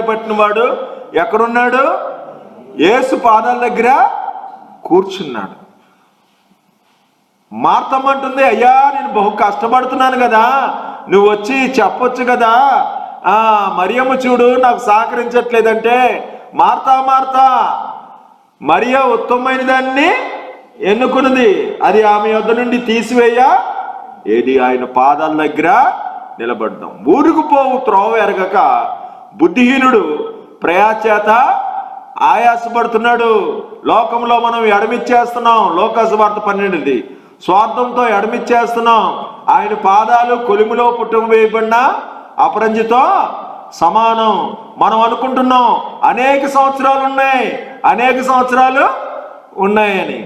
పట్టినవాడు ఎక్కడున్నాడు? యేసు పాదాల దగ్గర కూర్చున్నాడు. మార్తమ్మంటుంది, అయ్యా నేను బహు కష్టపడుతున్నాను కదా, నువ్వు వచ్చి చెప్పొచ్చు కదా, మరియమ్మ చూడు నాకు సహకరించట్లేదంటే, మార్తా మార్తా, మరియ ఉత్తమమైన దాన్ని ఎన్నుకున్నది, అది ఆమె యొద్ద నుండి తీసివేయ ఏది ఆయన పాదాల దగ్గర నిలబడ్డాం. ఊరుకు పోవు త్రోవ ఎరగక బుద్ధిహీనుడు ప్రయాచేత ఆయాసపడుతున్నాడు. లోకంలో మనం ఎడమిచ్చేస్తున్నాం. లోకాసు వార్త 12 స్వార్థంతో ఎడమిచ్చేస్తున్నాం. ఆయన పాదాలు కొలిమిలో పుట్టుకు వేయబడిన అపరంజితో సమానం. మనం అనుకుంటున్నాం అనేక సంవత్సరాలు ఉన్నాయని.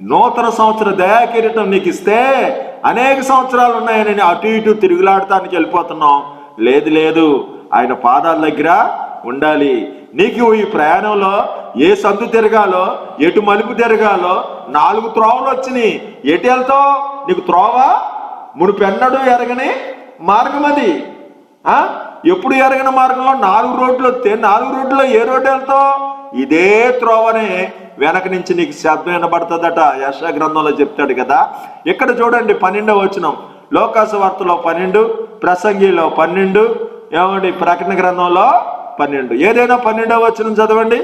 నూతన సంవత్సర దయాకిరీటం నీకు ఇస్తే అనేక సంవత్సరాలు ఉన్నాయని అటు ఇటు తిరుగులాడటానికి వెళ్ళిపోతున్నాం. లేదు, ఆయన పాదాల దగ్గర ఉండాలి. నీకు ఈ ప్రయాణంలో ఏ సందు తిరగాలో, ఎటు మలుపు తిరగాలో 4 త్రోవలు వచ్చినాయి. ఎటు వెళ్తావు? నీకు త్రోవ మునుపెన్నడూ ఎరగని మార్గం అది. ఎప్పుడు ఎరగని మార్గంలో 4 రోడ్లు వస్తే 4 రోడ్లో ఏ రోడ్డు వెళ్తావు? ఇదే త్రోవనే వెనక నుంచి నీకు శబ్దం వినబడుతుందట. యెషయా గ్రంథంలో చెప్తాడు కదా. ఇక్కడ చూడండి 12వ వచనం, లోకాసు వార్తలో 12, ప్రసంగిలో 12, ఏమండి ప్రకటన గ్రంథంలో 12. ఏదైనా 12వ వచనం చదవండి.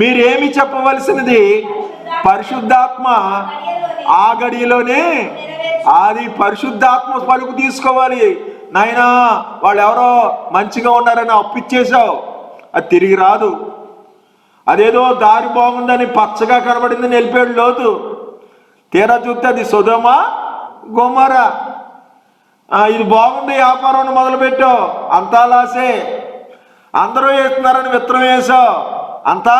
మీరేమి చెప్పవలసినది పరిశుద్ధాత్మ ఆ గడిలోనే, అది పరిశుద్ధాత్మ పలుకు తీసుకోవాలి. నాయనా వాళ్ళు ఎవరో మంచిగా ఉన్నారని అప్పిచ్చేసావు, అది తిరిగి రాదు. అదేదో దారి బాగుందని పచ్చగా కనబడిందని వెళ్ళిపోయాడు లోతు. తీరా చూస్తే అది సొదొమ గొమొర్ర. ఇది బాగుంది వ్యాపారం మొదలుపెట్టావు, అంతా లాసే. అందరూ వేస్తున్నారని విత్తనం వేసావు, అంతా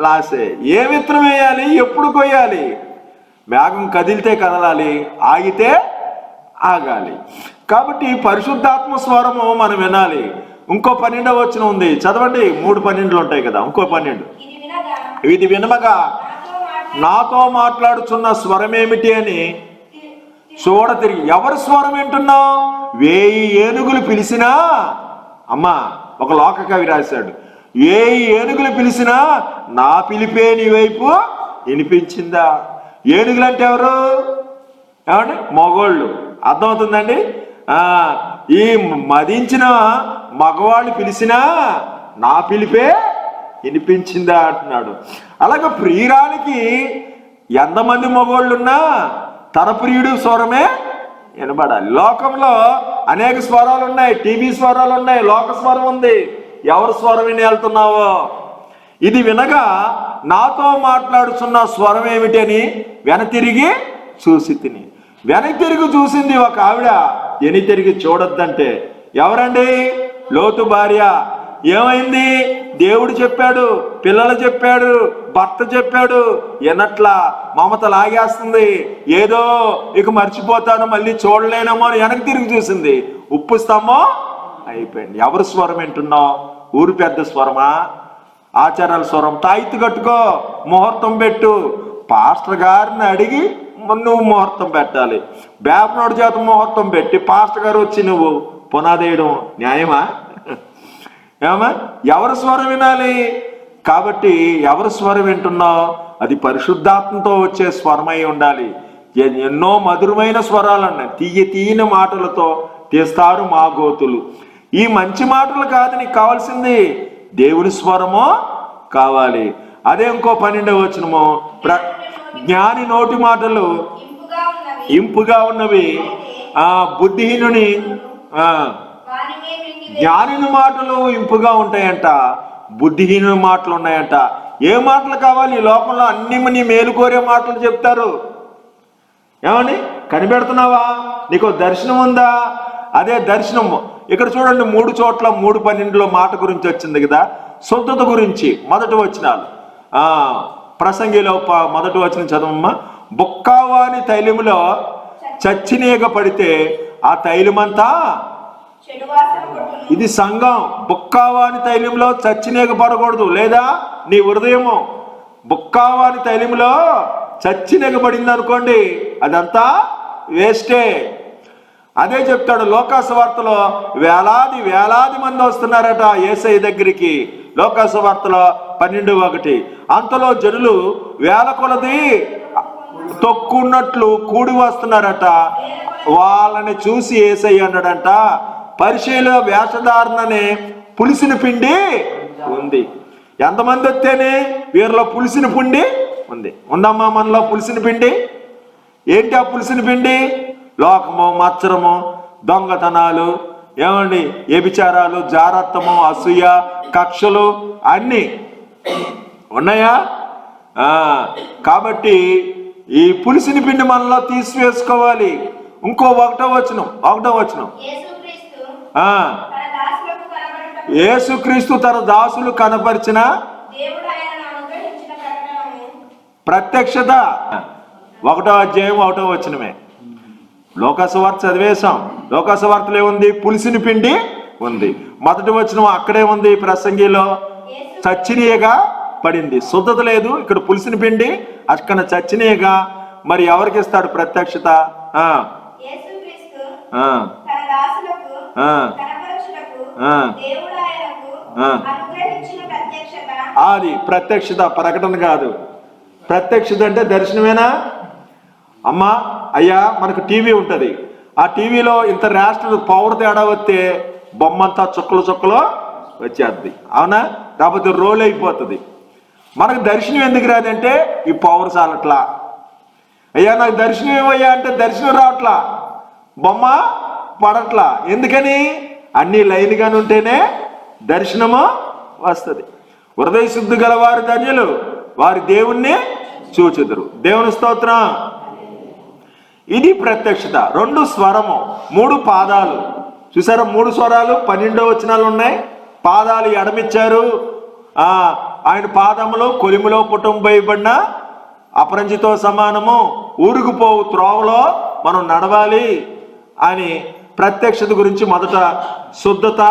లాసే. ఏ విత్తనం వేయాలి? ఎప్పుడు కొయ్యాలి? మేఘం కదిలితే కదలాలి, ఆగితే ఆగాలి. కాబట్టి పరిశుద్ధాత్మ స్వరము మనం వినాలి. ఇంకో 12వ వచనం ఉంది, చదవండి. 3 12 ఉంటాయి కదా. ఇంకో 12, ఇది వినమగా నాతో మాట్లాడుచున్న స్వరం ఏమిటి అని చూడ తిరిగి. ఎవరి స్వరం వింటున్నావు? 1000 ఏనుగులు పిలిచినా, అమ్మా ఒక లోక కవి రాశాడు, 1000 ఏనుగులు పిలిచినా నా పిలిపే నీ వైపు వినిపించిందా? ఏనుగులు అంటే ఎవరు? ఏమండి? మగోళ్ళు. అర్థమవుతుందండి? ఈ మదించిన మగవాళ్ళు పిలిచినా నా పిలిపే వినిపించిందా అంటున్నాడు. అలాగే ప్రియురాలికి ఎంతమంది మగవాళ్ళున్నా తన ప్రియుడు స్వరమే వినబడాలి. లోకంలో అనేక స్వరాలు ఉన్నాయి, టీవీ స్వరాలు ఉన్నాయి, లోక స్వరం ఉంది. ఎవరు స్వరం విని వెళ్తున్నావో? ఇది వినగా నాతో మాట్లాడుతున్న స్వరం ఏమిటని వెనతిరిగి చూసి తిని. వెనతిరిగి చూసింది ఒక ఆవిడ, వెనతిరిగి చూడొద్దంటే ఎవరండి? లోతు భార్య. ఏమైంది? దేవుడు చెప్పాడు, పిల్లలు చెప్పాడు, భర్త చెప్పాడు, వినట్లా. మమత లాగేస్తుంది. ఏదో ఇక మర్చిపోతాను, మళ్ళీ చూడలేనేమో అని వెనక్కి తిరిగి చూసింది. ఉప్పు స్తంభం అయిపోయింది. ఎవరు స్వరం వింటున్నావు? ఊరు పెద్ద స్వరమా? ఆచారాల స్వరం? తాయిత్తు కట్టుకో, ముహూర్తం పెట్టు. పాస్టర్ గారిని అడిగి నువ్వు ముహూర్తం పెట్టాలి. బేపనోడి చేత ముహూర్తం పెట్టి పాస్టర్ గారు వచ్చి నువ్వు పునాదేయడం న్యాయమా? ఏమా? ఎవరి స్వరం వినాలి? కాబట్టి ఎవరి స్వరం వింటున్నావు? అది పరిశుద్ధాత్మతో వచ్చే స్వరమై ఉండాలి. ఎన్నో మధురమైన స్వరాలు ఉన్నాయి, తీయని మాటలతో తీస్తారు మా గోతులు. ఈ మంచి మాటలు కాదు నీకు కావాల్సింది, దేవుని స్వరము కావాలి. అదే ఇంకో 12వ వచనము, జ్ఞాని నోటి మాటలు ఇంపుగా ఉన్నవి, బుద్ధిహీనుని జ్ఞానిని మాటలు ఇంపుగా ఉంటాయంట, బుద్ధిహీనుని మాటలు ఉన్నాయంట. ఏ మాటలు కావాలి? ఈ లోకంలో అన్ని నీ మేలు కోరే మాటలు చెప్తారు. ఏమని కనిపెడుతున్నావా? నీకు దర్శనం ఉందా? అదే దర్శనం. ఇక్కడ చూడండి 3 చోట్ల 3:12 మాట గురించి వచ్చింది కదా. శుద్ధత గురించి మొదటి వచనాలు. ప్రసంగిలో మొదటి వచనం చదవమ్మా. బొక్కావాని తైలములో చచ్చినేగ పడితే ఆ తైలమంతా, ఇది సంఘం. బొక్కావాని తైలంలో చచ్చినేగ పడకూడదు. లేదా నీ హృదయము బొక్కావాని తైలంలో చచ్చినేగ పడింది అనుకోండి, అదంతా వేస్టే. అదే చెప్తాడు లోకాసు వార్తలో, వేలాది వేలాది మంది వస్తున్నారట యేసయ్య దగ్గరికి. లోకాసు వార్తలో 12:1. అంతలో జనులు వేల కొలది తొక్కున్నట్లు కూడి వస్తున్నారట. వాళ్ళని చూసి యేసయ్య అన్నాడంట, పరిచయల వేషధారణనే పులిసిన పిండి ఉంది. ఎంతమంది వస్తేనే వీరిలో పులిసిన పిండి ఉంది. ఉందమ్మా మనలో పులిసిన పిండి? ఏంటి ఆ పులిసిన పిండి? లోకము, మత్సరము, దొంగతనాలు, ఏమండి వ్యభిచారాలు, జారత్వము, అసూయ, కక్షలు అన్నీ ఉన్నాయా? కాబట్టి ఈ పులిసిన పిండి మనలో తీసివేసుకోవాలి. ఇంకో ఒకటో వచనం యేసుక్రీస్తు తన దాసులు కనపరిచిన ప్రత్యక్షత. 1వ అధ్యాయం 1వ వచనమే. లోకాసు వార్త చదివేశాం. లోకాసు వార్తలో ఏముంది? పులిసిన పిండి ఉంది. మొదటి వచనం అక్కడే ఉంది ప్రసంగిలో, చచ్చినీయగా పడింది. శుద్ధత లేదు, ఇక్కడ పులిసిన పిండి, అక్కడ చచ్చినీయగా. మరి ఎవరికి ఇస్తాడు ప్రత్యక్షత? అది ప్రత్యక్షత, ప్రకటన కాదు. ప్రత్యక్షత అంటే దర్శనమేనా? అమ్మా అయ్యా, మనకు టీవీ ఉంటుంది. ఆ టీవీలో ఇంత రాష్ట్ర పవర్ తేడా వస్తే బొమ్మంతా చుక్కలు చుక్కలు వచ్చేస్తుంది, అవునా? కాకపోతే రోల్ అయిపోతుంది. మనకు దర్శనం ఎందుకు రాదంటే ఈ పవర్ చాలట్లా. అయ్యా నాకు దర్శనం ఏమయ్యా అంటే దర్శనం రావట్లా, బొమ్మ పడట్లా. ఎందుకని? అన్ని లైన్గానే ఉంటేనే దర్శనము వస్తుంది. హృదయ శుద్ధి గల వారు ధన్యులు, వారి దేవుణ్ణి చూచుదురు. దేవుని స్తోత్రం. ఇది ప్రత్యక్షత. 2 స్వరము, 3 పాదాలు. చూసారా? 3 స్వరాలు, 12 వచనాలు ఉన్నాయి. పాదాలు ఎడమిచ్చారు. ఆయన పాదములు కొలిమిలో పుటం వేయబడిన అపరంజితో సమానము, ఊరుకుపోవు త్రోవలో మనం నడవాలి అని ప్రత్యక్షత గురించి మొదట శుద్ధత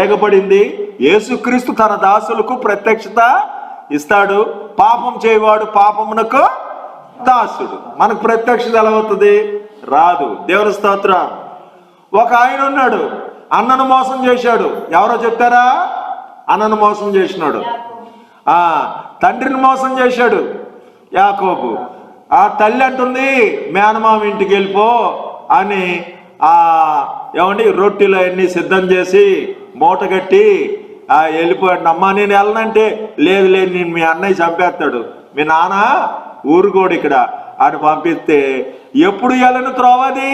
ఏగబడింది. యేసుక్రీస్తు తన దాసులకు ప్రత్యక్షత ఇస్తాడు. పాపం చేయవాడు పాపమునకు దాసుడు. మనకు ప్రత్యక్షత ఎలా అవుతుంది? రాదు. దేవుని స్తోత్రం. ఒక ఆయన ఉన్నాడు, అన్నను మోసం చేశాడు. ఎవరో చెప్తారా? అన్నను మోసం చేసినాడు. తండ్రిని మోసం చేశాడు యాకోబు. ఆ తల్లి అంటుంది మేనమామ ఇంటికి వెళ్ళిపో అని ఏమండి రొట్టెలు అన్నీ సిద్ధం చేసి మూట కట్టి వెళ్ళిపోయాడు. అమ్మా నేను వెళ్ళనంటే లేదు నేను మీ అన్నయ్య చంపేస్తాడు, మీ నాన్న ఊరుకోడు ఇక్కడ అని పంపిస్తే, ఎప్పుడు వెళ్ళని త్రోవది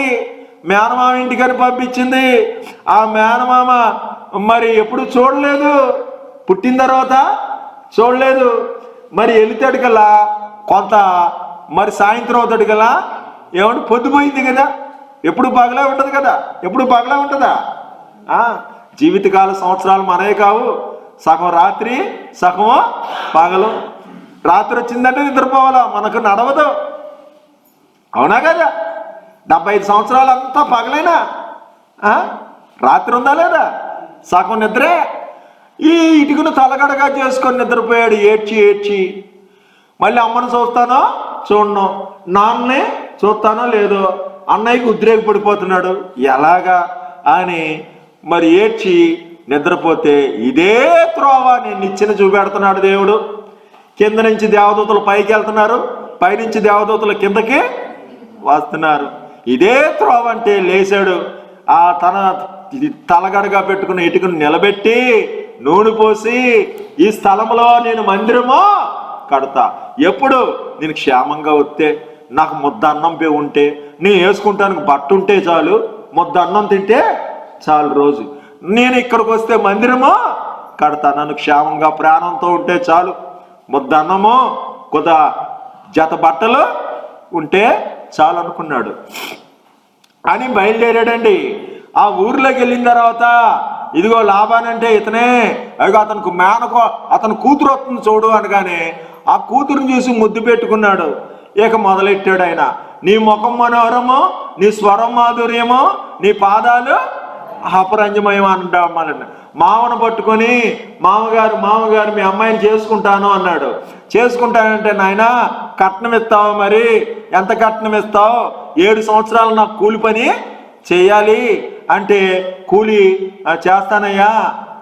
మేనమామ ఇంటికని పంపించింది. ఆ మేనమామ మరి ఎప్పుడు చూడలేదు, పుట్టిన తర్వాత చూడలేదు. మరి వెళితాడు కల్లా కొంత మరి సాయంత్రం అవుతాడు కదా, ఏమంటే పొద్దుపోయింది కదా. ఎప్పుడు పగలే ఉంటుంది కదా, ఎప్పుడు పగలే ఉంటుందా? జీవితకాల సంవత్సరాలు మనమే కావు, సగం రాత్రి సగం పగలు. రాత్రి వచ్చిందంటే నిద్రపోవాలా, మనకు నడవదు, అవునా కదా? 75 సంవత్సరాలు అంతా పగలేనా? రాత్రి ఉందా లేదా? సగం నిద్రే. ఈ ఇటుకను తలగడగా చేసుకొని నిద్రపోయాడు ఏడ్చి ఏడ్చి. మళ్ళీ అమ్మను చూస్తానో చూడను, నాన్నే చూస్తానో లేదో, అన్నయ్యకి ఉద్రేకపడిపోతున్నాడు ఎలాగా అని మరి ఏడ్చి నిద్రపోతే, ఇదే త్రోవ నేను ఇచ్చిన చూపెడుతున్నాడు దేవుడు. కింద నుంచి దేవదూతలు పైకి వెళ్తున్నారు, పైనుంచి దేవదూతలు కిందకి వస్తున్నారు. ఇదే త్రోవ అంటే లేచాడు. తన తలగడగా పెట్టుకున్న ఇటుకను నిలబెట్టి నూనె పోసి, ఈ స్థలంలో నేను మందిరము కడతా. ఎప్పుడు నేను క్షేమంగా వస్తే, నాకు ముద్ద అన్నం ఉంటే, నేను వేసుకుంటానికి బట్ట ఉంటే చాలు, ముద్ద అన్నం తింటే చాలు రోజు. నేను ఇక్కడికి వస్తే మందిరము కడతా, నన్ను క్షేమంగా ప్రాణంతో ఉంటే చాలు, ముద్ద అన్నము కొద్ద జత బట్టలు ఉంటే చాలు అనుకున్నాడు అని బయలుదేరాడండి. ఆ ఊర్లోకి వెళ్ళిన తర్వాత ఇదిగో లాభానంటే ఇతనే, అయ్యో అతను కూతురు వస్తుంది చూడు అనగానే ఆ కూతురుని చూసి ముద్దు పెట్టుకున్నాడు. ఇక మొదలెట్టాడు ఆయన, నీ ముఖం మనోహరము, నీ స్వరం మాధుర్యము, నీ పాదాలు అపరంజమయం అంటామని మామను పట్టుకొని, మామగారు మీ అమ్మాయిని చేసుకుంటాను అన్నాడు. చేసుకుంటానంటే నాయన కట్నం ఇస్తావు, మరి ఎంత కట్నం ఇస్తావు? 7 సంవత్సరాలు నాకు కూలి పని చేయాలి అంటే కూలి చేస్తానయ్యా,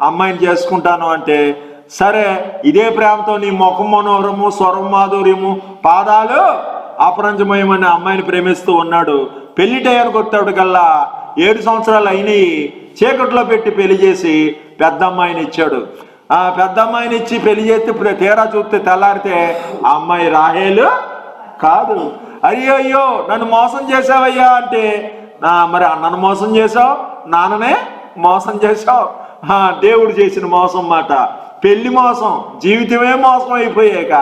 అమ్మాయిని చేసుకుంటాను అంటే, సరే ఇదే ప్రేమతో నీ ముఖం మనోహరము, స్వరం మాధుర్యము, పాదాలు అపరంజమయమని అమ్మాయిని ప్రేమిస్తూ ఉన్నాడు. పెళ్లి టయానికి వచ్చాడు కల్లా 7 సంవత్సరాలు అయినాయి. చీకట్లో పెట్టి పెళ్లి చేసి పెద్ద అమ్మాయిని ఇచ్చాడు. ఆ పెద్ద అమ్మాయిని ఇచ్చి పెళ్లి చేస్తే తీరా చూస్తే తెల్లారితే ఆ అమ్మాయి రాహేలు కాదు. అయ్యో నన్ను మోసం చేసావయ్యా అంటే, మరి నన్ను మోసం చేసావు, నాన్ననే మోసం చేసావు. దేవుడు చేసిన మోసం మాట, పెళ్లి మోసం, జీవితమే మోసం అయిపోయాక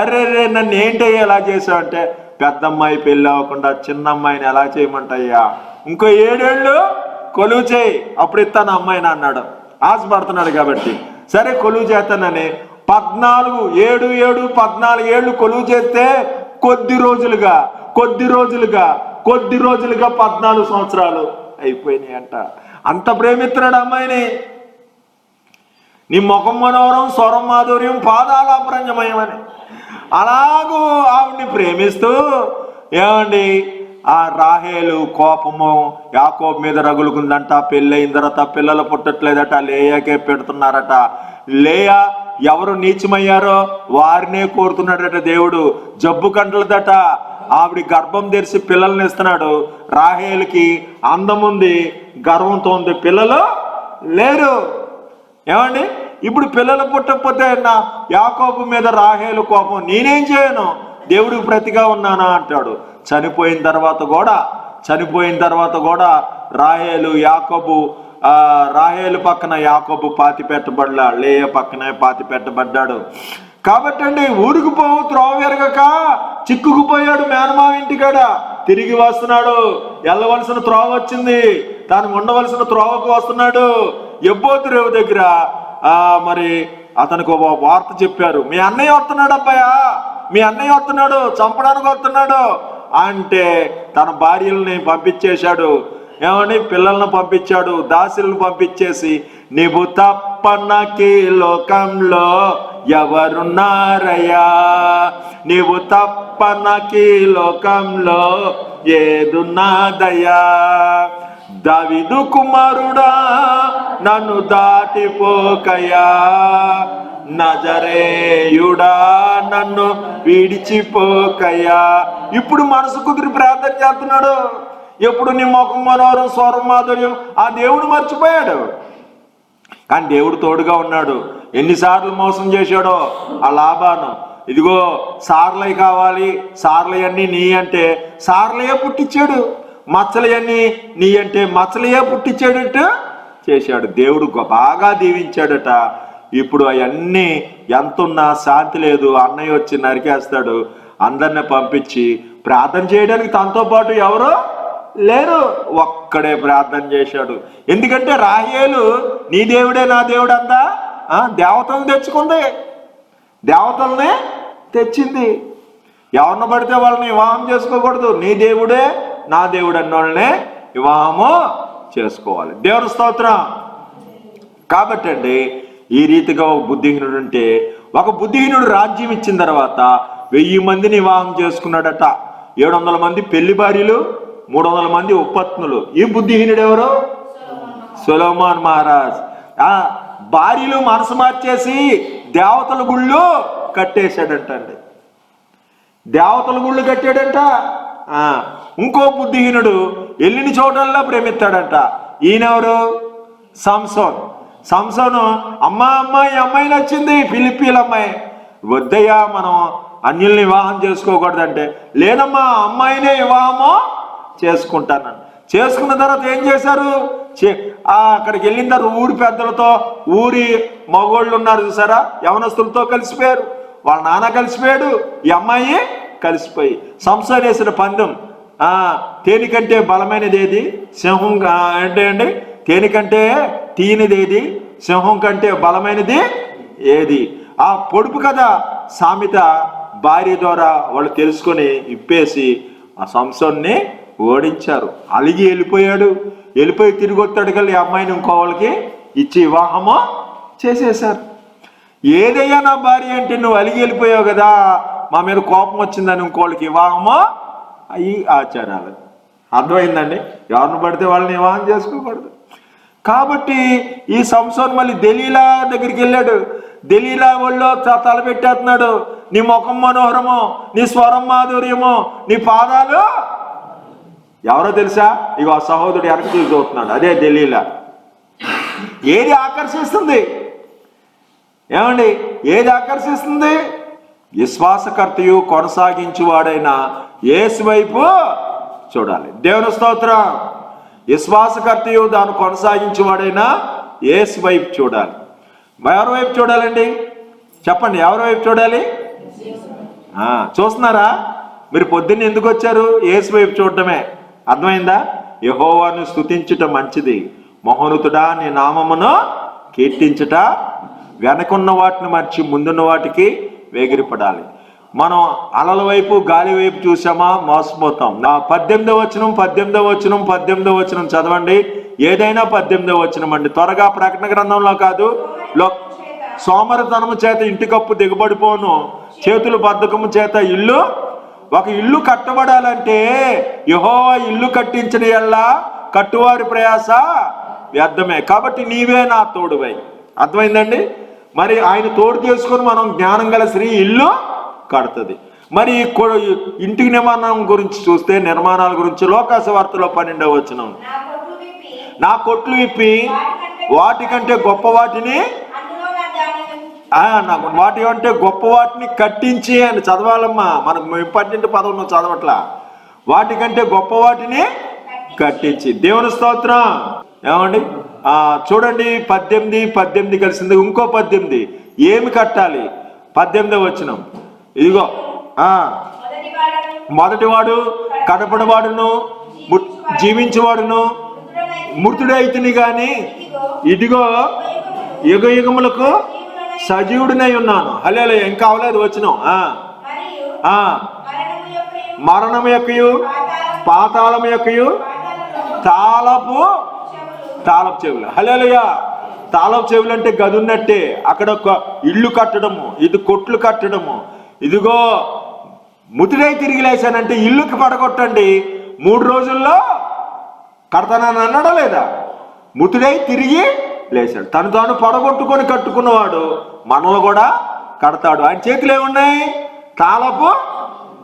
అరే నన్ను ఏంటయ్యా ఎలా చేసావు అంటే, పెద్ద అమ్మాయి పెళ్ళి అవ్వకుండా చిన్న అమ్మాయిని ఎలా చేయమంటయ్యా, ఇంకో 7 ఏళ్ళు కొలువు చేయి అప్పుడు ఇస్తాను అమ్మాయిని అన్నాడు. ఆశపడుతున్నాడు కాబట్టి సరే కొలువు చేస్తానని 14 ఏళ్ళు కొలువు చేస్తే కొద్ది రోజులుగా 14 సంవత్సరాలు అయిపోయినాయి అంట. అంత ప్రేమిస్తున్నాడు అమ్మాయిని. నీ ముఖం మనోహరం, స్వరం మాధుర్యం, పాదాల అపరంజమయమని అలాగూ ఆవిడ్ని ప్రేమిస్తూ ఏమండి ఆ రాహేలు కోపము యాకోబు మీద రగులుకుందంట. పెళ్ళయిన తర్వాత పిల్లలు పుట్టట్లేదట, లేయాకే పెడుతున్నారట. లేయా ఎవరు నీచమయ్యారో వారినే కోరుతున్నాడట దేవుడు. జబ్బు కంటలదట, ఆవిడ గర్భం తెరిచి పిల్లల్ని ఇస్తున్నాడు. రాహేలుకి అందముంది, గర్వంతో ఉంది, పిల్లలు లేరు. ఏమండి ఇప్పుడు పిల్లలు పుట్టకపోతే నా యాకోబు మీద రాహేలు కోపం, నేనేం చేయను, దేవుడికి ప్రతిగా ఉన్నానా అంటాడు. చనిపోయిన తర్వాత కూడా రాహేలు పక్కన యాకోబు పాతి పెట్టబడ్డా, లేయ పక్కనే పాతి పెట్టబడ్డాడు. కాబట్టి అండి ఊరికి పోవు త్రోవ ఎరగక చిక్కుకుపోయాడు మేనమావ ఇంటికాడ. తిరిగి వస్తున్నాడు, వెళ్ళవలసిన త్రోవ వచ్చింది, తాను ఉండవలసిన త్రోవకు వస్తున్నాడు. ఎబ్బోతు రేవు దగ్గర మరి అతనికి ఒక వార్త చెప్పారు, మీ అన్నయ్య వస్తున్నాడు అబ్బాయా, మీ అన్నయ్య వస్తున్నాడు, చంపడానికి వస్తున్నాడు అంటే తన భార్యల్ని పంపించేశాడు. ఏమని పిల్లలను పంపించాడు, దాసులను పంపించేసి నీవు తప్ప నాకీ లోకంలో ఎవరున్నారయ్యా, నీవు తప్ప నాకీ లోకంలో ఏదున్నాదయ్యా, దావీదు కుమారుడా నన్ను దాటిపోకయ్యా, నజరేయుడా నన్ను విడిచిపోకయ్యా. ఇప్పుడు మనసు కుదిరి ప్రార్థన చేస్తున్నాడు. ఎప్పుడు నీ ముఖం మనోహరం, స్వరం మాధుర్యం, ఆ దేవుడు మర్చిపోయాడు. కానీ దేవుడు తోడుగా ఉన్నాడు. ఎన్నిసార్లు మోసం చేశాడో ఆ లాభాను. ఇదిగో సార్లయ్య కావాలి, సార్లయ్యన్నీ నీ అంటే సార్లయ్య పుట్టించాడు, మచ్చలయన్నీ నీ అంటే మచ్చలయ్య పుట్టించాడట చేశాడు. దేవుడు బాగా దీవించాడట. ఇప్పుడు అవన్నీ ఎంతున్నా శాంతి లేదు. అన్నయ్య వచ్చి నరికేస్తాడు. అందరిని పంపించి ప్రార్థన చేయడానికి తనతో పాటు ఎవరు లేరు, ఒక్కడే ప్రార్థన చేశాడు. ఎందుకంటే రాహేలు నీ దేవుడే నా దేవుడు అందా, దేవతలను తెచ్చుకుంది, దేవతల్ని తెచ్చింది. ఎవరిని పడితే వాళ్ళని వివాహం చేసుకోకూడదు. నీ దేవుడే నా దేవుడు అన్న వాళ్ళనే వివాహము చేసుకోవాలి. దేవుని స్తోత్రం. కాబట్టి అండి ఈ రీతిగా ఒక బుద్ధిహీనుడు ఉంటే, ఒక బుద్ధిహీనుడు రాజ్యం ఇచ్చిన తర్వాత 1000 మందిని వివాహం చేసుకున్నాడట. 700 మంది పెళ్లి భార్యలు, 300 మంది ఉపపత్నులు. ఈ బుద్ధిహీనుడు ఎవరు? సొలొమోన్ మహారాజ్. భార్యలు మనసు మార్చేసి దేవతల గుళ్ళు కట్టేశాడంటండి, దేవతల గుళ్ళు కట్టాడంట. ఇంకో బుద్ధిహీనుడు వెళ్ళిన చోటల్లా ప్రేమిస్తాడంట. ఈయనెవరు? సంసోను. అమ్మాయి అమ్మాయి నచ్చింది, ఫిలిప్పీల అమ్మాయి. వద్దయ్యా మనం అన్యుల్ని వివాహం చేసుకోకూడదంటే, లేనమ్మా అమ్మాయినే వివాహము చేసుకుంటానని. చేసుకున్న తర్వాత ఏం చేశారు? అక్కడికి వెళ్ళిన తర్వాత ఊరి పెద్దలతో, ఊరి మగోళ్ళు ఉన్నారు చూసారా, యవనస్తులతో కలిసిపోయారు. వాళ్ళ నాన్న కలిసిపోయాడు, ఈ అమ్మాయి కలిసిపోయి సంసారం వేసిన పందెం. తేనికంటే బలమైనది ఏది? సింహం. అంటే అండి తేనికంటే తీయనిది ఏది? సింహం కంటే బలమైనది ఏది? ఆ పొడుపు కదా సామెత భార్య ద్వారా వాళ్ళు తెలుసుకొని ఇప్పేసి ఆ సంసోన్ని ఓడించారు. అలిగి వెళ్ళిపోయి తిరిగి వస్తాడు కల్లా ఈ అమ్మాయిని ఇంకోళ్ళకి ఇచ్చి వివాహము చేసేశారు. ఏదయ్యా నా భార్య అంటే, నువ్వు అలిగి వెళ్ళిపోయావు కదా, మా మీద కోపం వచ్చిందని ఇంకోళ్ళకి వివాహము అయ్యి ఆచారాలు. అర్థమైందండి? ఎవరిని పడితే వాళ్ళని వివాహం చేసుకోకూడదు. కాబట్టి ఈ సంసోన్ మళ్ళీ దెలీలా దగ్గరికి వెళ్ళాడు. దెలీలా ఒళ్ళో తలపెట్టేస్తున్నాడు. నీ ముఖం మనోహరమో, నీ స్వరం మాధుర్యమో, నీ పాదాలు ఎవరో తెలుసా? ఇగో ఆ సహోదరుడు వెనక చూసి చూస్తున్నాడు, అదే దెలీలా. ఏది ఆకర్షిస్తుంది? ఏమండి, ఏది ఆకర్షిస్తుంది? విశ్వాసకర్తయు కొనసాగించువాడైన యేసు వైపు చూడాలి. దేవుని స్తోత్రం. విశ్వాసకర్తయు దాన్ని కొనసాగించువాడైనా యేసు వైపు చూడాలి. ఎవరి వైపు చూడాలండి? చెప్పండి, ఎవరి వైపు చూడాలి? చూస్తున్నారా? మీరు పొద్దున్న ఎందుకు వచ్చారు? యేసు వైపు చూడటమే. అర్థమైందా? యెహోవాను స్తుతించుట మంచిది, మహోన్నతుడా నీ నామమును కీర్తించుట. వెనకున్న వాటిని మర్చి ముందున్న వాటికి వేగిరపడాలి. మనం అలల వైపు గాలి వైపు చూసామా మోసపోతాం. 18వ వచనం చదవండి. ఏదైనా 18వ వచనం అండి. త్వరగా ప్రకటన గ్రంథంలో కాదు, సోమరితనము చేత ఇంటి కప్పు దిగబడిపోను, చేతులు బద్ధకము చేత ఒక ఇల్లు కట్టబడాలంటే యెహోవా ఇల్లు కట్టించిన ఎల్లా కట్టువారి ప్రయాస వ్యర్థమే. కాబట్టి నీవే నా తోడువై. అర్థమైందండి? మరి ఆయన తోడు చేసుకొని మనం జ్ఞానం గల స్త్రీ ఇల్లు కడుతుంది. మరి ఇంటికి నిర్మాణం గురించి చూస్తే, నిర్మాణాల గురించి లోకాసువార్తలో 12వ వచనం, నా కొట్లు విప్పి వాటికంటే గొప్ప వాటిని వాటికంటే గొప్ప వాటిని కట్టించి అని చదవాలమ్మా. మనకు ఇంపార్టెంట్ పదం చదవట్లా. వాటికంటే గొప్ప వాటిని కట్టించి. దేవుని స్తోత్రం. ఏమండి, చూడండి 18 కలిసింది. ఇంకో 18 ఏమి కట్టాలి? 18వ వచనం. ఇదిగో మొదటివాడు కనపడవాడును జీవించేవాడును మృతుడైతిని గాని ఇదిగో యుగ యుగములకు సజీవుడినై ఉన్నాను. హల్లెలూయా. ఇంకా అవలేదు వచనం. మరణం యొక్కయు పాతాళం యొక్కయు తాళపు చెవులు. హల్లెలూయా. తాళపు చెవులు అంటే గది ఉన్నట్టే. అక్కడ ఒక ఇల్లు కట్టడము, ఇది కొట్లు కట్టడము. ఇదిగో ముతుడై తిరిగి లేచానంటే ఇల్లుకి పడగొట్టండి, 3 రోజుల్లో కడతానని అన్నాడా లేదా? ముతుడై తిరిగి లేచాడు. తను తాను పడగొట్టుకొని కట్టుకున్నవాడు మనలో కూడా కడతాడు. ఆయన చేతులు ఏమున్నాయి? తాళపు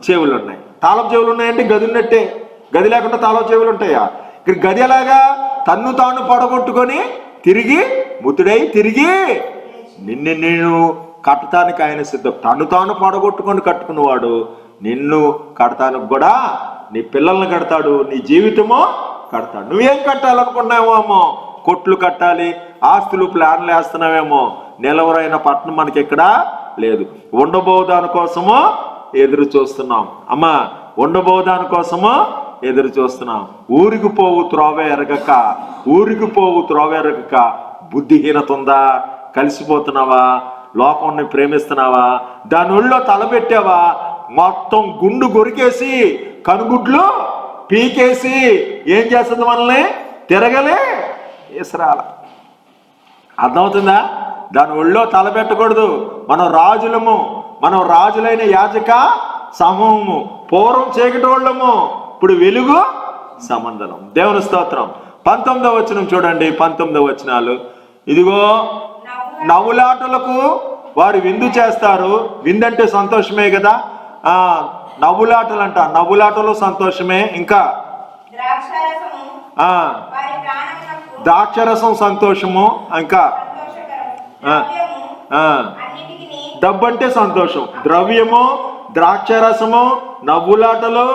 చెవులు ఉన్నాయి. తాళపు చెవులు ఉన్నాయంటే గది ఉన్నట్టే. గది లేకుండా తాళపు చెవులు ఉంటాయా? ఇక్కడ గది ఎలాగా? తన్ను తాను పడగొట్టుకొని తిరిగి ముతుడై తిరిగి నేను కట్టడానికి ఆయన సిద్ధం. తను తాను పడగొట్టుకొని కట్టుకున్నవాడు నిన్ను కడతానికి కూడా, నీ పిల్లల్ని కడతాడు, నీ జీవితము కడతాడు. నువ్వేం కట్టాలనుకున్నావేమో? కొట్లు కట్టాలి, ఆస్తులు ప్లాన్లు వేస్తున్నావేమో. నిలవరైన పట్టణం మనకి ఎక్కడా లేదు. ఉండబోదాని కోసము ఎదురు చూస్తున్నాం. అమ్మా, ఉండబోదాని కోసము ఎదురు చూస్తున్నాం. ఊరికి పోవు త్రోవ ఎరగక బుద్ధిహీనత ఉందా? కలిసిపోతున్నావా? లోకాన్ని ప్రేమిస్తున్నావా? దాని ఒళ్ళో తలపెట్టావా? మొత్తం గుండు గొరికేసి కనుగుడ్లు పీకేసి ఏం చేస్తుంది? మనల్ని తిరగలే ఇసరాల. అర్థమవుతుందా? దాని ఒళ్ళో తలపెట్టకూడదు. మనం రాజులము, మనం రాజులైన యాజక సమూహము. పూర్వం చీకటి వాళ్ళము, ఇప్పుడు వెలుగు సమందలం. దేవుని స్తోత్రం. 19వ వచనం చూడండి. 19వ వచనాలు. ఇదిగో నవ్వులాటలకు వారు విందు చేస్తారు. విందంటే సంతోషమే కదా. నవ్వులాటలు అంట. నవ్వులాటలు సంతోషమే. ఇంకా ద్రాక్షరసం సంతోషము. ఇంకా డబ్బు అంటే సంతోషం. ద్రవ్యము, ద్రాక్షరసము, నవ్వులాటలు,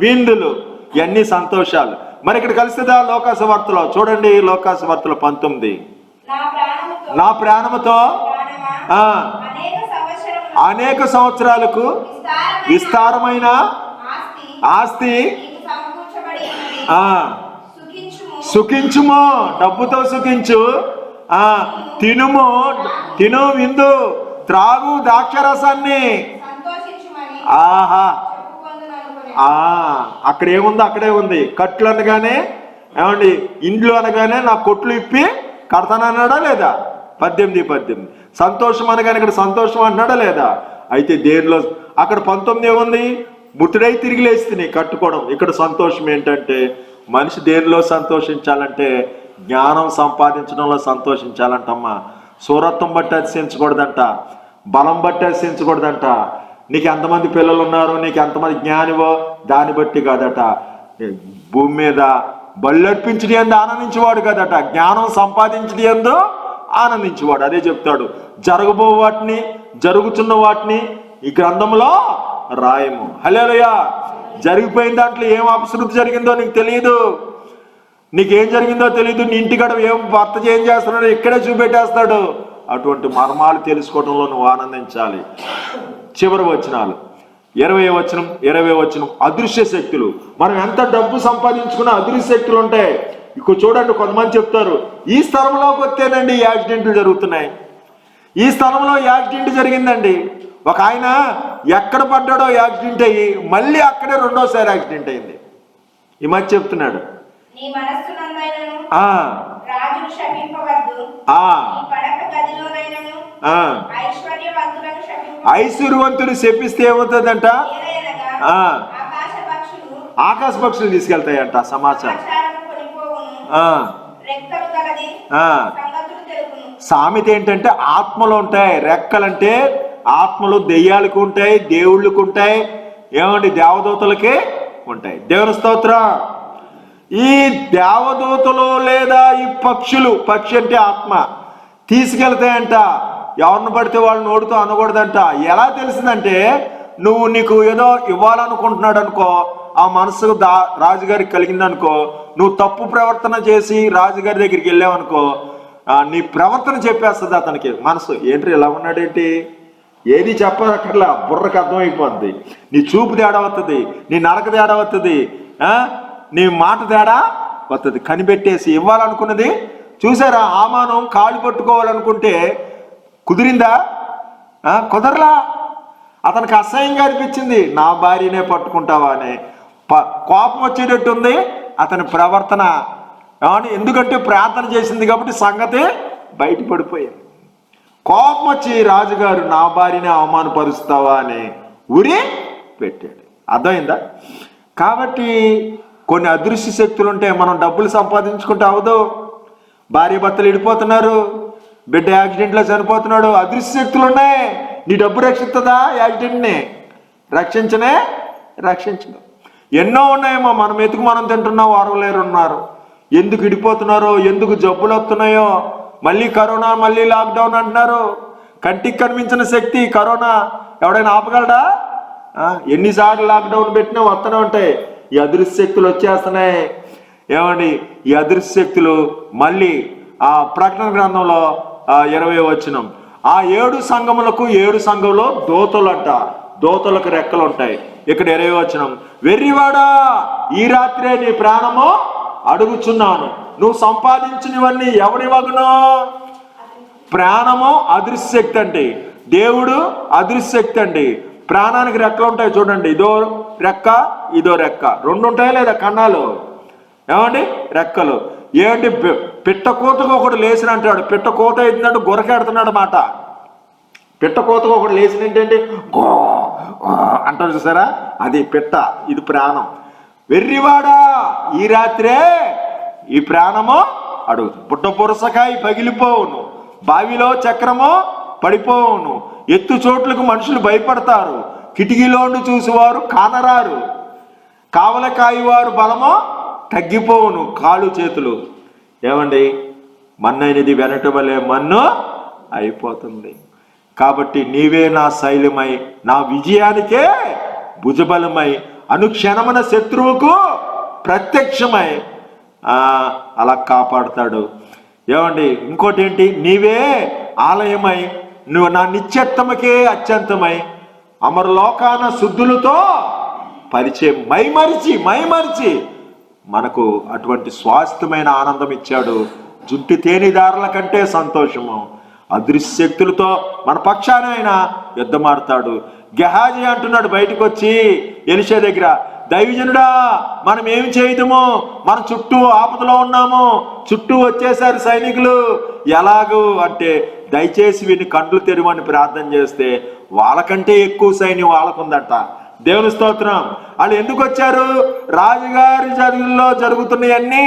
విందులు, ఇవన్నీ సంతోషాలు. మరి ఇక్కడ కలుస్తుందా? లోకాసువార్తలో చూడండి. లోకాసువార్తలో 19, నా ప్రాణముతో అనేక సంవత్సరాలకు విస్తారమైన ఆస్తి సుఖించుము. డబ్బుతో సుఖించు. తిను విందు, త్రాగు ద్రాక్షరసాన్ని. ఆహా, అక్కడ ఏముందో అక్కడే ఉంది. కట్లు అనగానే, ఏమండి, ఇండ్లు అనగానే నా కొట్లు ఇప్పి కడతానన్నాడా లేదా? 18. సంతోషం అనగానే ఇక్కడ సంతోషం అంటున్నాడా లేదా? అయితే దేనిలో? అక్కడ 19 ఏముంది? ముతుడై తిరిగి లేస్తుంది కట్టుకోవడం. ఇక్కడ సంతోషం ఏంటంటే మనిషి దేనిలో సంతోషించాలంటే జ్ఞానం సంపాదించడంలో సంతోషించాలంటమ్మా. సూరత్వం బట్టి అతిశయించకూడదంట, బలం బట్టి అతిశయించకూడదంట, నీకు ఎంతమంది పిల్లలు ఉన్నారు, నీకు ఎంతమంది జ్ఞానివో దాన్ని బట్టి కాదట. భూమి మీద బళ్ళర్పించడి ఎందు ఆనందించేవాడు కదట, జ్ఞానం సంపాదించడి ఎందు ఆనందించేవాడు. అదే చెప్తాడు, జరగబో వాటిని జరుగుతున్న వాటిని ఈ గ్రంథంలో రాయము. హల్లెలూయా. జరిగిపోయిన దాంట్లో ఏం అపశృతి జరిగిందో నీకు తెలియదు, నీకేం జరిగిందో తెలియదు, నీ ఇంటికాడ ఏం భర్త ఏం చేస్తున్నాడో ఇక్కడే చూపెట్టేస్తాడు. అటువంటి మర్మాలు తెలుసుకోవడంలో నువ్వు ఆనందించాలి. చివరి వచనాలు 20వ వచనం అదృశ్య శక్తులు. మనం ఎంత డబ్బు సంపాదించుకున్నా అదృశ్య శక్తులు ఉంటాయి. ఇక్కడ చూడండి, కొంతమంది చెప్తారు ఈ స్థలంలోకి వస్తేనండి యాక్సిడెంట్లు జరుగుతున్నాయి, ఈ స్థలంలో యాక్సిడెంట్ జరిగిందండి. ఒక ఆయన ఎక్కడ పడ్డాడో యాక్సిడెంట్ అయ్యి మళ్ళీ అక్కడే రెండోసారి యాక్సిడెంట్ అయింది. ఈ మధ్య చెప్తున్నాడు, ఐశ్వర్యవంతులు శపిస్తే ఏమవుతుందంట, ఆకాశ పక్షులు తీసుకెళ్తాయంట సమాచారం. సామెత ఏంటంటే ఆత్మలు ఉంటాయి, రెక్కలంటే ఆత్మలు దెయ్యాలకు ఉంటాయి, దేవుళ్ళకు ఉంటాయి, ఏమండి దేవదూతలకి ఉంటాయి. దేవుని స్తోత్రం. ఈ దేవదూతలు లేదా ఈ పక్షులు, పక్షి అంటే ఆత్మ, తీసుకెళ్తాయంట. ఎవరిని పడితే వాళ్ళని నోడుతూ అనకూడదంట. ఎలా తెలిసిందంటే నీకు ఏదో ఇవ్వాలనుకుంటున్నాడు అనుకో, ఆ మనసు రాజుగారికి కలిగిందనుకో, నువ్వు తప్పు ప్రవర్తన చేసి రాజుగారి దగ్గరికి వెళ్ళావనుకో, నీ ప్రవర్తన చెప్పేస్తుంది అతనికి మనసు. ఏంటి ఇలా ఉన్నాడేంటి, ఏది చెప్పక్కర్లా, బుర్రకు అర్థమైపోద్ది. నీ చూపు తేడా వస్తుంది, నీ నడక తేడా వస్తుంది, నీ మాట తేడా వస్తుంది. కనిపెట్టేసి ఇవ్వాలనుకున్నది. చూసారా, హామాను కాళ్ళు పట్టుకోవాలనుకుంటే కుదిరిందా? కుదరలా. అతనికి అసహ్యంగా అనిపించింది, నా భార్యనే పట్టుకుంటావా అని. కోపం వచ్చేటట్టుంది అతని ప్రవర్తన. ఎందుకంటే ప్రార్థన చేసింది కాబట్టి సంగతి బయటపడిపోయింది. కోపం వచ్చి రాజుగారు నా భార్యని అవమానపరుస్తావా అని ఉరి పెట్టాడు. అర్థమైందా? కాబట్టి కొన్ని అదృశ్య శక్తులు ఉంటే మనం డబ్బులు సంపాదించుకుంటే అవదు. భార్య భర్తలు విడిపోతున్నారు, బిడ్డ యాక్సిడెంట్లో చనిపోతున్నాడు, అదృశ్య శక్తులు ఉన్నాయి. నీ డబ్బు రక్షిస్తుందా? యాక్సిడెంట్ని రక్షించదు. ఎన్నో ఉన్నాయేమో, మనం ఎతుకు మనం తింటున్నాం, వారవలేరు ఉన్నారు. ఎందుకు విడిపోతున్నారో, ఎందుకు జబ్బులు వస్తున్నాయో, మళ్ళీ కరోనా, మళ్ళీ లాక్డౌన్ అంటున్నారు. కంటికి కనిపించిన శక్తి కరోనా ఎవడైనా ఆపగలడా? ఎన్నిసార్లు లాక్డౌన్ పెట్టినా వస్తూనే ఉంటాయి. ఈ అదృశ్య శక్తులు వచ్చేస్తున్నాయి. ఏమండి, ఈ అదృశ్య శక్తులు మళ్ళీ ఆ ప్రకటన గ్రంథంలో 20వ వచనం, ఆ 7 సంఘములకు 7 సంఘంలో దోతలు అంట, దోతలకు రెక్కలు ఉంటాయి. ఇక్కడ 20వ వచనం, వెర్రివాడా ఈ రాత్రే నీ ప్రాణము అడుగుచున్నాను, నువ్వు సంపాదించినవన్నీ ఎవరివగునో. ప్రాణము అదృశ్య శక్తి అండి, దేవుడు అదృశ్య శక్తి అండి. ప్రాణానికి రెక్కలు ఉంటాయి చూడండి, ఇదో రెక్క ఇదో రెక్క, 2 ఉంటాయి లేదా కన్నాలు, ఏమండి రెక్కలు. ఏంటి పిట్ట కోతకు ఒకడు లేచిన అంటాడు, పిట్ట కోత అవుతున్నాడు, గురకెడుతున్నాడు మాట. పిట్ట కోతకు ఒకడు లేచిన ఏంటంటే గో అంటాడు చూసారా, అది పిట్ట, ఇది ప్రాణం. వెర్రివాడా ఈ రాత్రే ఈ ప్రాణము అడుగు, బుడ్డ పురసకాయ పగిలిపోవును, బావిలో చక్రము పడిపోవును, ఎత్తు చోట్లకు మనుషులు భయపడతారు, కిటికీలోండి చూసేవారు కానరారు, కావలకాయవారు బలము తగ్గిపోవును, కాళ్ళు చేతులు. ఏమండి, మన్నైనది వెనట వలె మన్ను అయిపోతుంది. కాబట్టి నీవే నా శైలమై, నా విజయానికే భుజబలమై, అనుక్షణమున శత్రువుకు ప్రత్యక్షమై అలా కాపాడుతాడు. ఏమండి, ఇంకోటి ఏంటి, నీవే ఆలయమై, నువ్వు నా నిత్యత్వమకే అత్యంతమై, అమరలోకాన శుద్ధులతో పరిచయం, మైమరిచి మనకు అటువంటి స్వాస్థ్యమైన ఆనందం ఇచ్చాడు. జుంటి తేనెదారుల కంటే సంతోషము. అదృశ్య శక్తులతో మన పక్షాన ఆయన యుద్ధమాడతాడు. గెహాజీ అంటున్నాడు బయటకు వచ్చి ఎలీషా దగ్గర, దైవజనుడా మనం ఏమి చేయటము, మన చుట్టూ ఆపదలో ఉన్నాము, చుట్టూ వచ్చేసారు సైనికులు, ఎలాగూ అంటే దయచేసి వీడిని కండ్లు తెరవని ప్రార్థన చేస్తే వాళ్ళకంటే ఎక్కువ సైన్యం వాళ్ళకుందట. దేవుని స్తోత్రం. వాళ్ళు ఎందుకు వచ్చారు? రాజుగారి గదుల్లో జరుగుతున్నాయన్నీ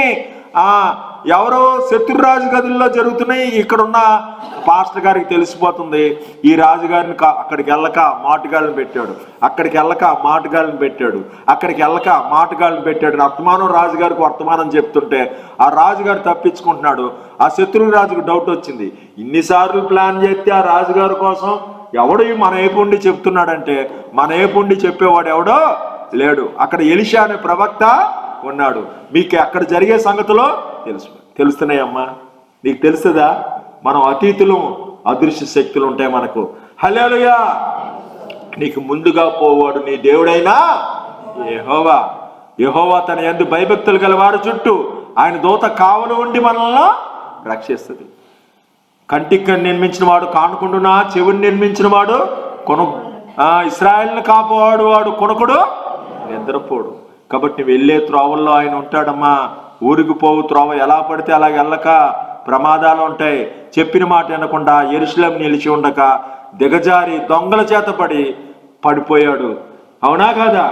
ఎవరో శత్రురాజు గదుల్లో జరుగుతున్నాయి. ఇక్కడున్న పాస్టర్ గారికి తెలిసిపోతుంది, ఈ రాజుగారిని అక్కడికి వెళ్ళక మాటుగాళ్ళని పెట్టాడు, అక్కడికి వెళ్ళక మాటుగాళ్ళని పెట్టాడు, అక్కడికి వెళ్ళక మాటుగాళ్ళని పెట్టాడు. వర్తమానం రాజుగారికి వర్తమానం చెప్తుంటే ఆ రాజుగారు తప్పించుకుంటున్నాడు. ఆ శత్రు రాజుకు డౌట్ వచ్చింది, ఇన్నిసార్లు ప్లాన్ చేస్తే ఆ రాజుగారి కోసం ఎవడు మన వైపు ఉండి చెప్తున్నాడంటే మన వైపు ఉండి చెప్పేవాడు ఎవడో లేడు. అక్కడ ఎలీషా అనే ప్రవక్త ఉన్నాడు. మీకు అక్కడ జరిగే సంగతులు తెలుస్తున్నాయమ్మా. నీకు తెలుస్తుందా? మనం అతీతులు, అదృశ్య శక్తులు ఉంటాయి మనకు. హల్లెలూయా. నీకు ముందుగా పోవాడు నీ దేవుడైనా యెహోవా. యెహోవా తన యందు భయభక్తులు గల వారి చుట్టూ ఆయన దూత కావలు ఉండి మనల్ని రక్షిస్తుంది. కంటికి నిర్మించిన వాడు కానుకుండునా, చెవుని నిర్మించిన వాడు ఇశ్రాయేలును కాపాడు వాడు కొనుకుడు నిద్రపోడు. కాబట్టి వెళ్ళే త్రోవల్లో ఆయన ఉంటాడమ్మా. ఊరికి పోవు త్రోవ ఎలా పడితే అలా వెళ్ళక ప్రమాదాలు ఉంటాయి. చెప్పిన మాట వినకుండా యెరూషలేం నిలిచి ఉండక దిగజారి దొంగల చేత పడిపోయాడు. అవునా కాదా?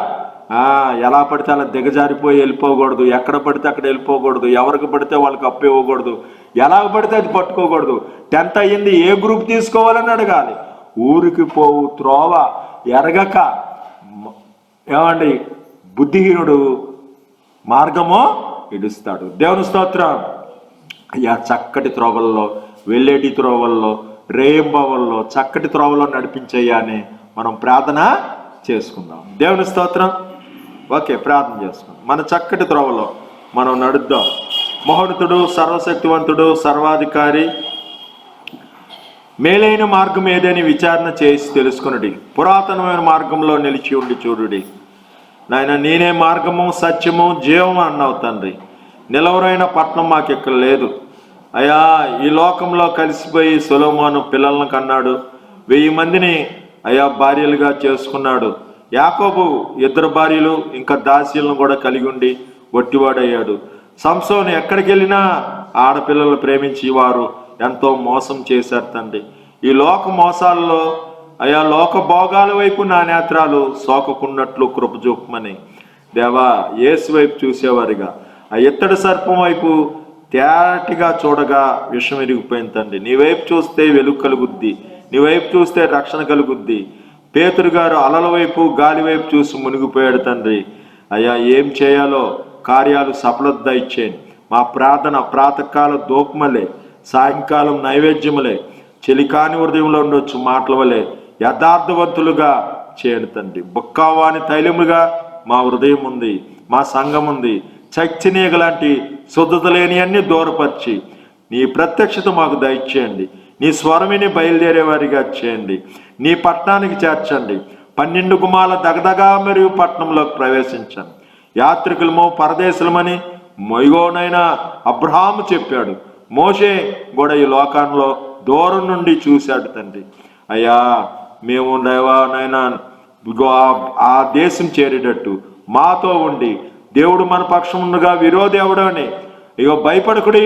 ఎలా పడితే అలా దిగజారిపోయి వెళ్ళిపోకూడదు, ఎక్కడ పడితే అక్కడ వెళ్ళిపోకూడదు, ఎవరికి పడితే వాళ్ళకి అప్పు ఇవ్వకూడదు, ఎలా పడితే అది పట్టుకోకూడదు. 10th అయ్యింది, ఏ గ్రూప్ తీసుకోవాలని అడగాలి. ఊరికి పోవు త్రోవ ఎరగక ఏమండి బుద్ధిహీనుడు మార్గమో ఇడుస్తాడు. దేవుని స్తోత్రం. అయ్యా చక్కటి త్రోవల్లో, వెళ్ళేటి త్రోవల్లో, రేయింబవల్లో చక్కటి త్రోవల్లో నడిపించయ్యా అని మనం ప్రార్థన చేసుకుందాం. దేవుని స్తోత్రం. ఓకే, ప్రార్థన చేసుకుందాం. మన చక్కటి త్రోవలో మనం నడుద్దాం. మహోన్నతుడు, సర్వశక్తివంతుడు, సర్వాధికారి, మేలైన మార్గం ఏదని విచారణ చేసి తెలుసుకునుడి. పురాతనమైన మార్గంలో నిలిచి ఉండి చూడుడి. నాయన నేనే మార్గము, సత్యము, జీవము అన్నావు తండ్రి. నిలవరైన పట్నం మాకు ఇక్కడ లేదు అయ్యా. ఈ లోకంలో కలిసిపోయి సొలొమోను పిల్లలను కన్నాడు, 1000 మందిని అయ్యా భార్యలుగా చేసుకున్నాడు. యాకోబు 2 భార్యలు ఇంకా దాసీలను కూడా కలిగి ఉండి ఒట్టివాడయ్యాడు. సంసోను ఎక్కడికి వెళ్ళినా ఆడపిల్లలు ప్రేమించి వారు ఎంతో మోసం చేశారు తండ్రి. ఈ లోక మోసాల్లో అయ్యా లోక భోగాల వైపు నా నేత్రాలు సోకకున్నట్లు కృప చూపమని దేవా యేసు వైపు చూసేవారిగా, ఆ ఇత్తడి సర్పం వైపు తేటిగా చూడగా విషం ఇరిగిపోయింది తండ్రి. నీ వైపు చూస్తే వెలుగు కలుగుద్ది, నీ వైపు చూస్తే రక్షణ కలుగుద్ది. పేతురు గారు అలల వైపు గాలి వైపు చూసి మునిగిపోయాడు తండ్రి. అయ్యా ఏం చేయాలో కార్యాలు సఫలత ఇచ్చేయండి. మా ప్రార్థన ప్రాతకాల దూపమలే, సాయంకాలం నైవేద్యములే, చెలికాని హృదయంలో ఉండొచ్చు మాటల వలె యథార్థవంతులుగా చేయండి తండ్రి. బొక్కావాని తైలముగా మా హృదయం ఉంది, మా సంఘం ఉంది. చచ్చినీగ లాంటి శుద్ధత లేని అన్ని దూరపరిచి నీ ప్రత్యక్షత మాకు దయచేయండి. నీ స్వరమిని బయలుదేరే వారిగా చేయండి. నీ పట్టణానికి చేర్చండి. 12 గుమ్మాల దగదగా మరియు పట్టణంలోకి ప్రవేశించండి. యాత్రికులమో పరదేశులమని మొయ్యగోనైనా అబ్రహాము చెప్పాడు. మోషే కూడా ఈ లోకంలో దూరం నుండి చూశాడు తండ్రి. అయ్యా మేము నైనా ఆ దేశం చేరేటట్టు మాతో ఉండి దేవుడు మన పక్షం ఉండగా విరోధి ఎవడని ఇగో భయపడకుడి,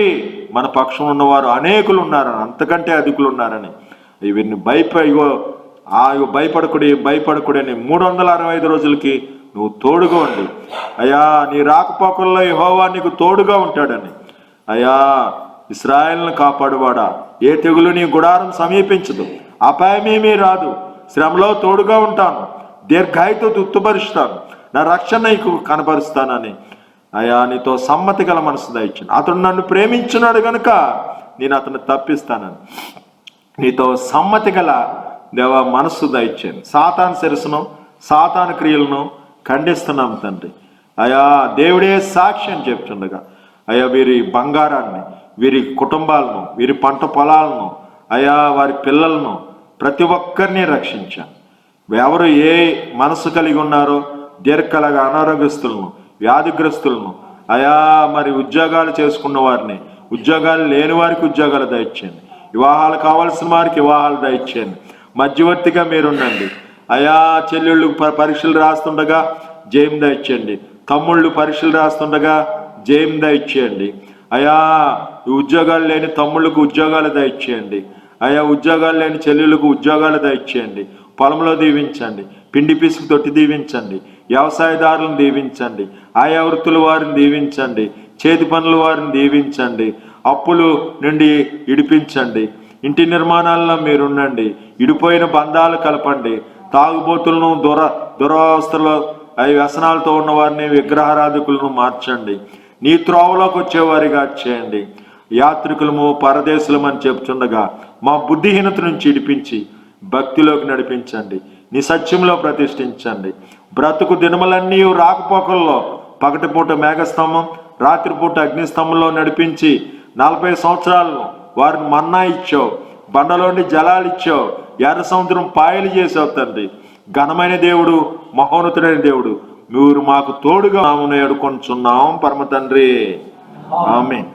మన పక్షం ఉన్నవారు అనేకులు ఉన్నారని, అంతకంటే అధికులు ఉన్నారని వీరిని భయపడకుడి అని 365 రోజులకి నువ్వు తోడుగా ఉండి అయ్యా నీ రాకపోకల్లో యెహోవా నీకు తోడుగా ఉంటాడని. అయ్యా ఇశ్రాయేలును కాపాడువాడా, ఏ తెగులు నీ గుడారం సమీపించదు, అపాయమేమీ రాదు. శ్రమలో తోడుగా ఉంటాను, దీర్ఘాయుతో తృప్తిపరుస్తాను, నా రక్షణ నీకు కనపరుస్తానని అయ్యా నీతో సమ్మతి గల మనసు దయచేయండి. అతడు నన్ను ప్రేమించున్నాడు కనుక నేను అతన్ని తప్పిస్తానని నీతో సమ్మతి గల దేవ మనస్సు దయచేయండి. సాతాను శిరస్సును, సాతాను క్రియలను ఖండిస్తున్నాం తండ్రి. అయ్యా దేవుడే సాక్షి అని చెప్తుండగా అయ్యా వీరి బంగారాన్ని, వీరి కుటుంబాలను, వీరి పంట పొలాలను, అయ్యా వారి పిల్లలను ప్రతి ఒక్కరిని రక్షించాను. ఎవరు ఏ మనసు కలిగి ఉన్నారో దీర్ఘకాలిక అనారోగ్యస్తులను, వ్యాధిగ్రస్తులను, అయా మరి ఉద్యోగాలు చేసుకున్న వారిని, ఉద్యోగాలు లేని వారికి ఉద్యోగాలు దయచేయండి. వివాహాలు కావాల్సిన వారికి వివాహాలు దయచేయండి. మధ్యవర్తిగా మీరుండండి. అయా చెల్లెళ్ళు పరీక్షలు రాస్తుండగా జయం దయచేయండి. తమ్ముళ్ళు పరీక్షలు రాస్తుండగా జయం దయచేయండి. అయా ఉద్యోగాలు లేని తమ్ముళ్ళకు ఉద్యోగాలు దయచేయండి. అయా ఉద్యోగాలు లేని చెల్లెళ్ళకు ఉద్యోగాలు దయచేయండి. పొలంలో దీవించండి. పిండి పిసుకు తొట్టి దీవించండి. వ్యవసాయదారులను దీవించండి. ఆయా వృత్తుల వారిని దీవించండి. చేతి పనుల వారిని దీవించండి. అప్పులు నుండి ఇడిపించండి. ఇంటి నిర్మాణాల్లో మీరుండండి. ఇడిపోయిన బంధాలు కలపండి. తాగుబోతులను దురవస్థలో వ్యసనాలతో ఉన్న వారిని విగ్రహారాధకులను మార్చండి. నీ త్రోవలోకి వచ్చేవారిగా చేయండి. యాత్రికులము పరదేశులము అని చెప్తుండగా మా బుద్ధిహీనత నుంచి ఇడిపించి భక్తిలోకి నడిపించండి. నీ సత్యంలో ప్రతిష్ఠించండి. బ్రతుకు దినములన్నీ రాకపోకల్లో పగటిపూట మేఘస్తంభం, రాత్రిపూట అగ్నిస్తంభంలో నడిపించి 40 సంవత్సరాలు వారిని మన్నా ఇచ్చావు. బండలోని జలాలు ఇచ్చావు. ఎర్ర సముద్రం పాయలు చేసావు తండ్రి. ఘనమైన దేవుడు, మహోన్నతుడైన దేవుడు, మీరు మాకు తోడుగా ఏడుకొంచున్నాం పరమ తండ్రి. ఆమేన్.